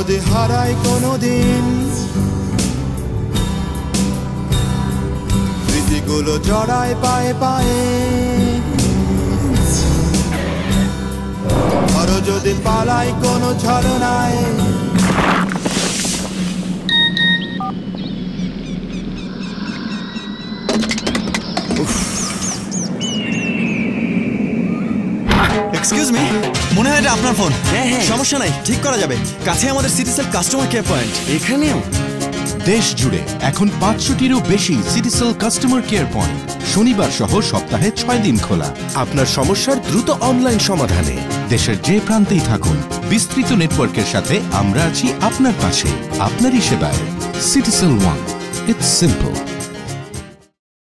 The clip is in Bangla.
যদি হারাই কোনোদিন, স্মৃতিগুলো জড়ায় পায়ে পায়ে, আরো যদি পালাই কোনো ছলনায়। এক্সকিউজ মি, মনে হয় এটা আপনার ফোন। হ্যাঁ হ্যাঁ, সমস্যা নাই, ঠিক করা যাবে। কাছে আমাদের সিটিসেল কাস্টমার কেয়ার পয়েন্ট। এখানেও দেশ জুড়ে এখন 500টিরও বেশি সিটিসেল কাস্টমার কেয়ার পয়েন্ট, শনিবার সহ সপ্তাহে 6 দিন খোলা। আপনার সমস্যার দ্রুত অনলাইন সমাধানে দেশের যে প্রান্তেই থাকুন, বিস্তৃত নেটওয়ার্কের সাথে আমরা আছি আপনার পাশে, আপনারই সেবায়। Citycell one, it's simple.